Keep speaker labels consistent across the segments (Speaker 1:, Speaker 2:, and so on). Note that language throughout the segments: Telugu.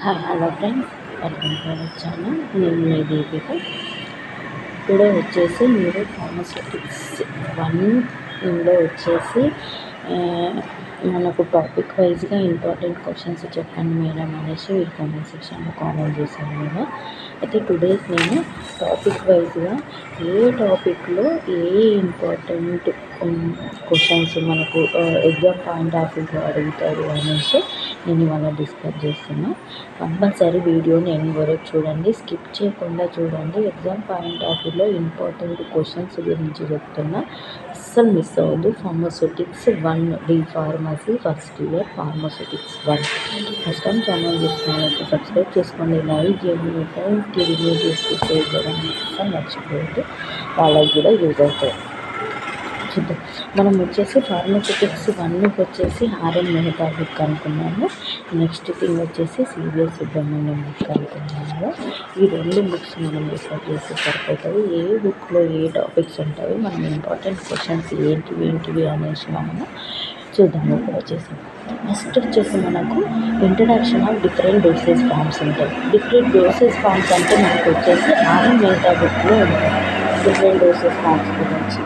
Speaker 1: Hello friends, welcome to our channel. నేను మీ దీపిక. టుడే వచ్చేసి మీరు ఫార్మస్యూటిక్స్ 1లో వచ్చేసి మనకు టాపిక్ వైజ్గా ఇంపార్టెంట్ క్వశ్చన్స్ చెప్పండి మేడం అనేసి మీరు కామెంట్ సెక్షన్లో కామెంట్ చేశాను మేడం. అయితే టుడేస్ నేను టాపిక్ వైజ్గా ఏ టాపిక్లో ఏ ఇంపార్టెంట్ క్వశ్చన్స్ మనకు ఎగ్జామ్ పాయింట్ ఆఫ్ వ్యూలో అడుగుతారు అనేసి నేను ఇవాళ డిస్కస్ చేస్తున్నా. కంపల్సరీ వీడియోని ఎండ్ వరకు చూడండి, స్కిప్ చేయకుండా చూడండి. ఎగ్జామ్ పాయింట్ ఆఫ్ వ్యూలో ఇంపార్టెంట్ క్వశ్చన్స్ గురించి చెప్తున్నా, అస్సలు మిస్ అవ్వద్దు. Pharmaceutics 1 D pharmacy first year pharmaceutics 1. First time channel చూస్తున్నట్లయితే సబ్స్క్రైబ్ చేసుకోండి, లైక్ చేయండి, మీ ఫ్రెండ్స్కి రిలేటివ్స్కి షేర్ చేయడం అస్సలు మర్చిపోవద్దు, వాళ్ళకి కూడా యూజ్ అవుతాయి. చూద్దాం. మనం వచ్చేసి ఫార్మస్యూటిక్స్ 1కి వచ్చేసి ఆర్ఎన్ మెహతా బుక్ అనుకున్నాము. నెక్స్ట్ థింగ్ వచ్చేసి సివిఎస్ సుబ్రహ్మణ్యం బుక్ అనుకున్నాము. ఈ 2 బుక్స్ మనం రిఫర్ చేసి సరిపోతుంది. ఏ బుక్లో ఏ టాపిక్స్ ఉంటాయి, మనం ఇంపార్టెంట్ క్వశ్చన్స్ ఏంటివి అనేసి మనము చూద్దాము. ఇప్పుడు వచ్చేసి ఫస్ట్ వచ్చేసి మనకు introduction of different dosage forms ఉంటాయి. డిఫరెంట్ డోసేజ్ ఫార్మ్స్ అంటే మనకు వచ్చేసి ఆర్ఎన్ మెహతా బుక్లో ఉంటాయి. డిఫరెంట్ డోసేజ్ ఫార్మ్స్ గురించి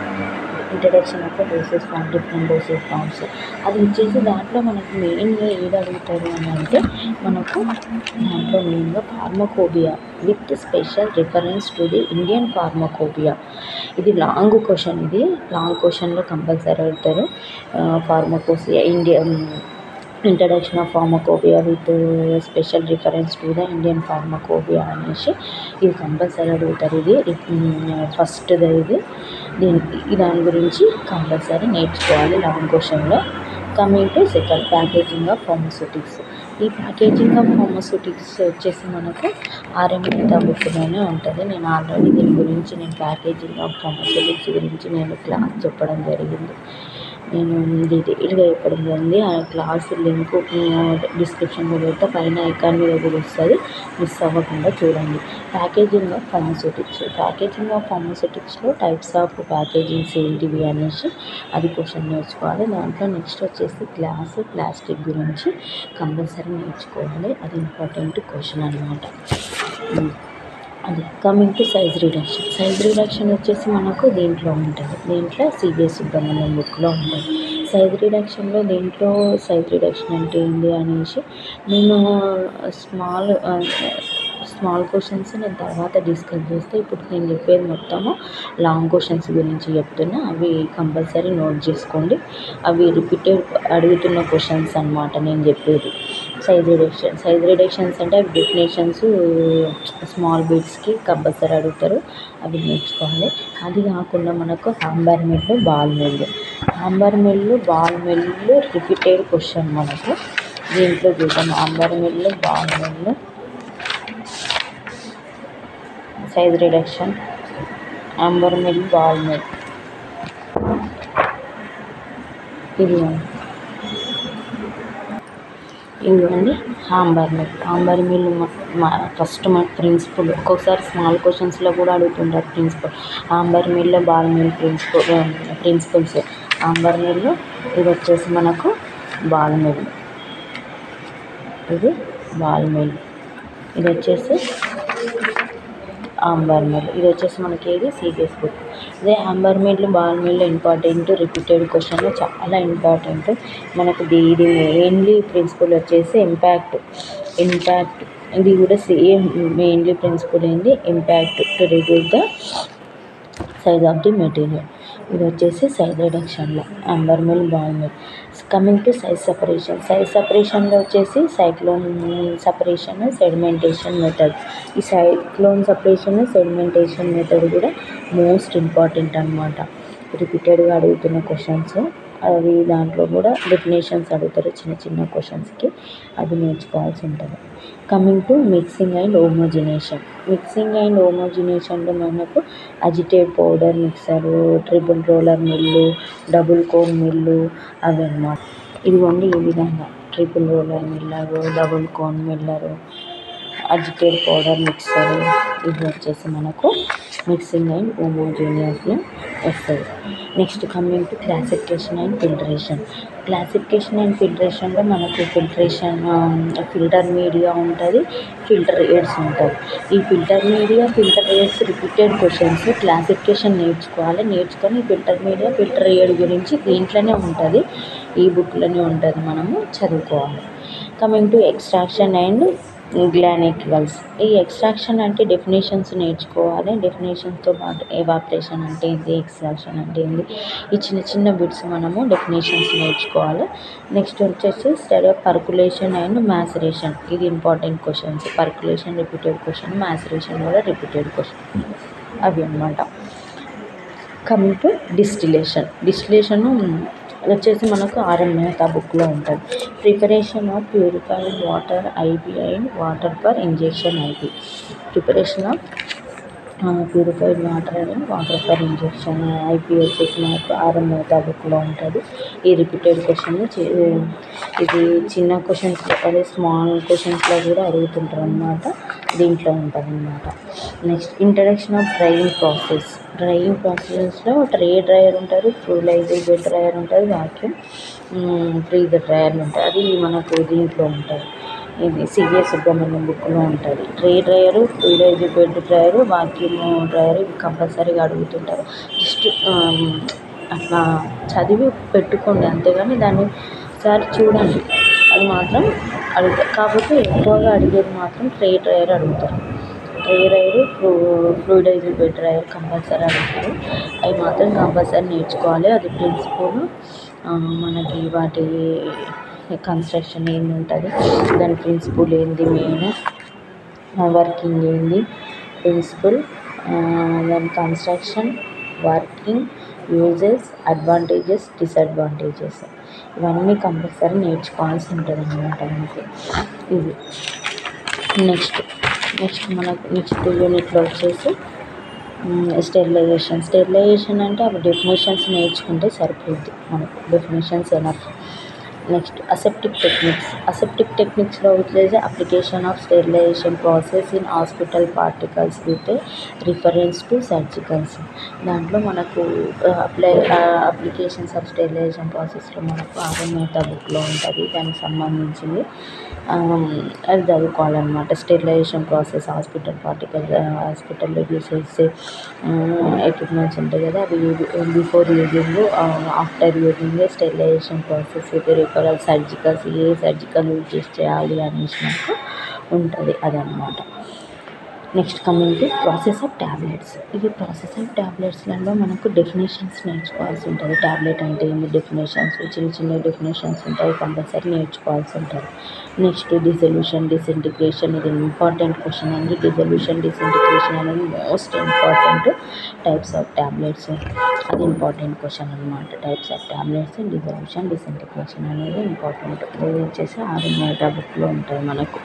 Speaker 1: introduction of dosage form, different dosage forms అది వచ్చేసి దాంట్లో మనకు మెయిన్గా ఏది అడుగుతారు అని అంటే మనకు దాంట్లో మెయిన్గా pharmacopoeia with special reference to the Indian pharmacopoeia. ఇది లాంగ్ క్వశ్చన్, ఇది లాంగ్ క్వశ్చన్లో కంపల్సరీ అడుగుతారు. Pharmacopoeia introduction of pharmacopoeia with special reference to the Indian pharmacopoeia అనేసి ఇది కంపల్సరీ అడుగుతారు. ఇది ఫస్ట్ది. దాని గురించి కంపల్సరీ నేర్చుకోవాలి లాంగ్ క్వశ్చన్లో. Coming to second, packaging of pharmaceutics. ఈ ప్యాకేజింగ్ ఆఫ్ ఫార్మస్యూటిక్స్ వచ్చేసి మనకు ఆర్ఎన్ మెహతా బుక్లోనే ఉంటుంది. నేను ఆల్రెడీ దీని గురించి ప్యాకేజింగ్ ఆఫ్ ఫార్మస్యూటిక్స్ గురించి నేను క్లాస్ చెప్పడం జరిగింది. నేను డీటెయిల్గా చెప్పడం జరిగింది. ఆ క్లాస్ లింక్ డిస్క్రిప్షన్లో పెడితే పైన ఐకాన్ మీద కూడా వస్తుంది, మిస్ అవ్వకుండా చూడండి. Packaging of pharmaceutics. Packaging of ఫార్మస్యూటిక్స్లో టైప్స్ ఆఫ్ ప్యాకేజింగ్స్ ఏంటివి అనేసి అది క్వశ్చన్ నేర్చుకోవాలి. దాంట్లో నెక్స్ట్ వచ్చేసి ప్లాస్టిక్ గురించి కంపల్సరీ నేర్చుకోవాలి. అది ఇంపార్టెంట్ క్వశ్చన్ అనమాట. అది కమింగ్ టు సైజ్ రిడక్షన్ వచ్చేసి మనకు దీంట్లో ఉంటుంది. దీంట్లో సివిఎస్ సుబ్రహ్మణ్యం బుక్లో ఉంటుంది. సైజ్ రిడక్షన్ అంటే ఏంటి అనేసి నేను స్మాల్ క్వశ్చన్స్ నేను తర్వాత డిస్కస్ చేస్తే, ఇప్పుడు నేను చెప్పేది మొత్తము లాంగ్ క్వశ్చన్స్ గురించి చెప్తున్నా. అవి కంపల్సరీ నోట్ చేసుకోండి. అవి రిపీటెడ్ అడుగుతున్న క్వశ్చన్స్ అన్నమాట నేను చెప్పేది. సైజ్ రిడక్షన్స్ అంటే అవి డెఫినేషన్స్ స్మాల్ బిట్స్కి కంపల్సరీ అడుగుతారు, అవి నేర్చుకోవాలి. అది కాకుండా మనకు hammer mill ball mill repeated question మనకు దీంట్లో చూద్దాం. Hammer mill, ball mill, size reduction, hammer mill, ball mill. ఇదిగోండి హాంబర్ మిల్ ఫస్ట్ మన ప్రిన్సిపల్. ఒక్కొక్కసారి స్మాల్ క్వశ్చన్స్లో కూడా అడుగుతుంటారు principle. Hammer mill, ball mill principles. Hammer mill ఇది వచ్చేసి మనకు బాల్ మిల్, ఇది బాల్ మిల్, ఇది వచ్చేసి హాంబర్ మిల్, ఇది వచ్చేసి మనకి ఏది సివిఎస్ బుక్. ఇదే hammer mill, ball mill important repeated question, చాలా ఇంపార్టెంట్ మనకు. ఇది మెయిన్లీ ప్రిన్సిపల్ వచ్చేసి ఇంపాక్ట్. ఇది కూడా సేమ్ మెయిన్లీ ప్రిన్సిపల్ ఏంది, impact to reduce the size of the material. ఇది వచ్చేసి సైజ్ రిడక్షన్లో hammer mill, ball mill. Coming to size సపరేషన్లో వచ్చేసి సైక్లోన్ సపరేషన్, సెడిమెంటేషన్ మెథడ్. ఈ సైక్లోన్ సపరేషన్, సెడిమెంటేషన్ మెథడ్ కూడా మోస్ట్ ఇంపార్టెంట్ అన్నమాట. రిపీటెడ్గా అడుగుతున్న క్వశ్చన్స్ అవి. దాంట్లో కూడా డెఫినేషన్స్ అడుగుతారు చిన్న క్వశ్చన్స్కి, అది నేర్చుకోవాల్సి ఉంటుంది. కమింగ్ టు మిక్సింగ్ అండ్ హోమోజినేషన్లో మనకు agitate powder mixer, triple roller mill, double cone mill అవి అన్నమాట. ఇదిగోండి ఈ విధంగా triple roller miller, double cone miller, agitate powder mixer, ఇది వచ్చేసి మనకు మిక్సింగ్ అండ్ హోమోజీనియస్లో వస్తుంది. Next coming to classification and filtration. Classification and ఫిల్టరేషన్లో మనకు ఫిల్టర్ మీడియా ఉంటుంది, ఫిల్టర్ ఎయిడ్స్ ఉంటుంది. ఈ filter media, filter aids repeated questions classification నేర్చుకొని ఫిల్టర్ మీడియా, ఫిల్టర్ ఎయిడ్ గురించి దీంట్లోనే ఉంటుంది, ఈ బుక్లోనే ఉంటుంది, మనము చదువుకోవాలి. Coming to extraction and galenicals. ఈ ఎక్స్ట్రాక్షన్ అంటే డెఫినేషన్స్ నేర్చుకోవాలి. డెఫినేషన్స్తో పాటు ఎవాపరేషన్ అంటే ఏంటి, ఎక్స్ట్రాక్షన్ అంటే ఏంటి, ఈ చిన్న చిన్న బిట్స్ మనము డెఫినేషన్స్ నేర్చుకోవాలి. నెక్స్ట్ వచ్చేసి study of percolation and maceration. ఇది important questions. Percolation repeated question, maceration కూడా రిపీటెడ్ క్వశ్చన్ అవి అన్నమాట. కమింగ్ టు డిస్టిలేషన్ వచ్చేసి మనకు ఆర్ఎం మెహతా బుక్లో ఉంటుంది. Preparation of purified water IP and water for injection IP. Preparation of purified water and water for injection IP వచ్చేసి మనకు ఆర్ఎం మెహతా బుక్లో ఉంటుంది. ఈ రిపీటెడ్ క్వశ్చన్ ఇది చిన్న క్వశ్చన్స్లో, అదే స్మాల్ క్వశ్చన్స్లో కూడా అడుగుతుంటారు అన్నమాట, దీంట్లో ఉంటుంది అన్నమాట. నెక్స్ట్ ఇంట్రడక్షన్ ఆఫ్ డ్రైయింగ్ ప్రాసెస్లో ట్రే డ్రైయర్ ఉంటారు, ఫ్లూయిడైజ్డ్ బెడ్ డ్రైయర్ ఉంటుంది, వాక్యూమ్ ఫ్రీజర్ డ్రైయర్లు ఉంటాయి. అది మనకు దీంట్లో ఉంటుంది, ఇది సివిఎస్ సుబ్రహ్మణ్యం బుక్లో ఉంటుంది. Tray dryer, fluidised bed dryer, vacuum dryer ఇవి కంపల్సరీగా అడుగుతుంటారు. జస్ట్ అట్లా చదివి పెట్టుకోండి అంతేగాని దాన్ని ఒకసారి చూడండి, అది మాత్రం అడుగుతారు. కాకపోతే ఎక్కువగా అడిగేది మాత్రం ట్రే డ్రైయర్ అడుగుతారు. Tray dryer, fluidised bed dryer compulsory అడుగుతారు. అవి మాత్రం కంపల్సరీ నేర్చుకోవాలి. అది ప్రిన్సిపల్ మనకి వాటి కన్స్ట్రక్షన్ ఏంది ఉంటుంది, దాని ప్రిన్సిపల్ ఏంది, మెయిన్ వర్కింగ్ ఏంది, ప్రిన్సిపల్, దాని construction, working, uses, advantages, disadvantages ఇవన్నీ కంపల్సరీ నేర్చుకోవాల్సి ఉంటుంది అన్నమాట మనకి. ఇది నెక్స్ట్ యూనిట్లో వచ్చేసి స్టెరిలైజేషన్ అంటే అవి డెఫినేషన్స్ నేర్చుకుంటే సరిపోద్ది మనకు, డెఫినేషన్స్ ఎనఫ్. నెక్స్ట్ అసెప్టిక్ టెక్నిక్స్లో వచ్చేసి application of sterilisation process in hospital particles with reference to surgicals. దాంట్లో మనకు అప్లికేషన్స్ ఆఫ్ స్టెరిలైజేషన్ ప్రాసెస్లో మనకు ఆర్ఎం మెహతా బుక్లో ఉంటుంది, దానికి సంబంధించింది అది చదువుకోవాలన్నమాట. స్టెరిలైజేషన్ ప్రాసెస్, హాస్పిటల్లో యూజ్ చేసే ఎక్విప్మెంట్స్ ఉంటాయి కదా, అవి before using, after using, sterilisation process with referral surgicals, ఏ సర్జికల్ యూజ్ చేయాలి అనేసి మనకు ఉంటుంది అదనమాట. Next coming to process of tablets. ఇది ప్రాసెస్ ఆఫ్ ట్యాబ్లెట్స్లలో మనకు డెఫినేషన్స్ నేర్చుకోవాల్సి ఉంటుంది. ట్యాబ్లెట్ అంటే ఏంటి డెఫినేషన్స్, చిన్న డెఫినేషన్స్ ఉంటాయి, కంపల్సరీ నేర్చుకోవాల్సి ఉంటుంది. Next disintegration. ఇది ఇంపార్టెంట్ క్వశ్చన్ అండి. డిసింటిగ్రేషన్ అనేది most important types of tablets, అది ఇంపార్టెంట్ క్వశ్చన్ అనమాట. టైప్స్ ఆఫ్ ట్యాబ్లెట్స్, డిసింటిగ్రేషన్ అనేది ఇంపార్టెంట్. ఇది వచ్చేసి ఆర్ఎం మెహతా బుక్లో ఉంటుంది మనకు.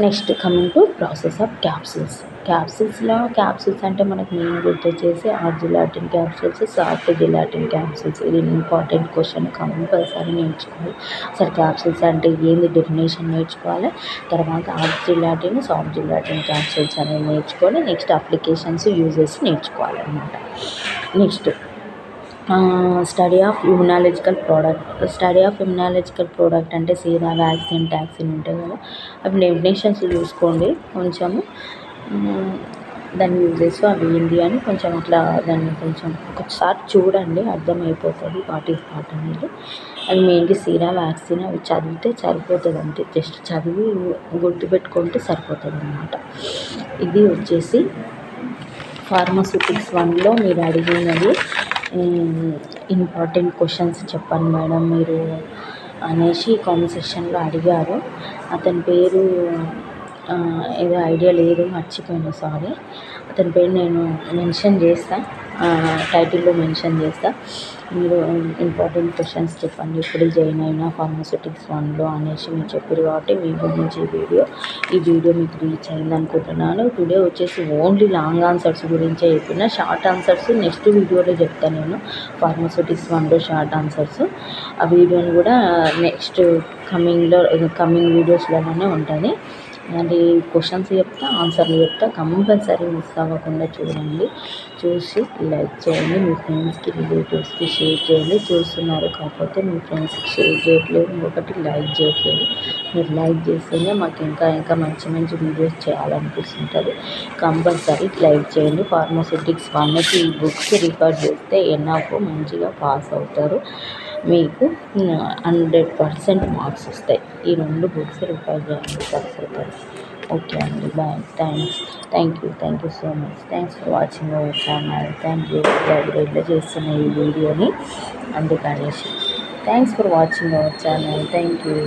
Speaker 1: Next coming to process of capsules అంటే మనకు మెయిన్ గుర్తొచ్చేసి hard gelatin capsules, soft gelatin capsules. ఇది ఇంపార్టెంట్ క్వశ్చన్, కంపల్సరీ నేర్చుకోవాలి. అసలు క్యాప్సూల్స్ అంటే ఏంది డెఫినేషన్ నేర్చుకోవాలి, తర్వాత hard gelatin, soft gelatin capsules అనేవి నేర్చుకొని నెక్స్ట్ అప్లికేషన్స్, యూజెస్ నేర్చుకోవాలన్నమాట. Next study of immunological product అంటే సీరా, వ్యాక్సిన్, టాక్సిన్ ఉంటాయి కదా, అవి డెఫినేషన్స్ చూసుకోండి కొంచెము, దాని యూజెస్ అవి ఏంటి అని కొంచెం అట్లా దాన్ని కొంచెం ఒకసారి చూడండి, అర్థమైపోతుంది వాట్ ఈస్ వాట్ అనేది. అది మెయిన్లీ సీరా, వ్యాక్సిన్ అవి చదివితే సరిపోతుంది, అంతే, జస్ట్ చదివి గుర్తుపెట్టుకుంటే సరిపోతుంది అన్నమాట. ఇది వచ్చేసి ఫార్మాస్యూటిక్స్ 1లో మీరు అడిగినది ఇంపార్టెంట్ క్వశ్చన్స్ చెప్పండి మేడం మీరు అనేసి కామెంట్ సెక్షన్లో అడిగారు. అతని పేరు ఏదో ఐడియా లేదు, మర్చిపోయాను, సారీ. అతని పేరు నేను మెన్షన్ చేస్తా, టైటిల్లో మెన్షన్ చేస్తా. మీరు ఇంపార్టెంట్ క్వశ్చన్స్ చెప్పండి, ఇప్పుడు జాయిన్ అయినా ఫార్మాస్యూటిక్స్ 1లో అనేసి మీరు చెప్పారు కాబట్టి మీ గురించి ఈ వీడియో మీకు రీచ్ అయింది అనుకుంటున్నాను. టుడే వచ్చేసి ఓన్లీ లాంగ్ ఆన్సర్స్ గురించే చెప్పిన, షార్ట్ ఆన్సర్స్ నెక్స్ట్ వీడియోలో చెప్తాను నేను. ఫార్మాస్యూటిక్స్ 1లో షార్ట్ ఆన్సర్స్, ఆ వీడియోని కూడా నెక్స్ట్ కమింగ్ వీడియోస్లోనే ఉంటుంది. అది క్వశ్చన్స్ చెప్తా, ఆన్సర్లు చెప్తా, కంపల్సరీ మిస్ అవ్వకుండా చూడండి. చూసి లైక్ చేయండి, మీ ఫ్రెండ్స్కి రిలేటివ్స్కి షేర్ చేయండి. చూస్తున్నారు కాకపోతే మీ ఫ్రెండ్స్కి షేర్ చేయట్లేదు, ఇంకొకటి లైక్ చేయట్లేదు. మీరు లైక్ చేస్తేనే మాకు ఇంకా ఇంకా మంచి మంచి వీడియోస్ చేయాలనిపిస్తుంటుంది. కంపల్సరీ లైక్ చేయండి. ఫార్మాస్యూటిక్స్ 1కి ఈ బుక్స్ రిఫర్ చేస్తే ఎన్ఆఫ్ మంచిగా పాస్ అవుతారు. మీకు 100% మార్క్స్ వస్తాయి. ఈ 2 బుక్స్ రిఫర్ చేయండి, సరిపోతుంది. ఓకే అండి, bye. Thank you so much. Thanks for watching our channel. Thank you. లైబ్రరీలో చేస్తున్న ఈ వీడియోని అందుకనేసి thanks for watching our channel. Thank you.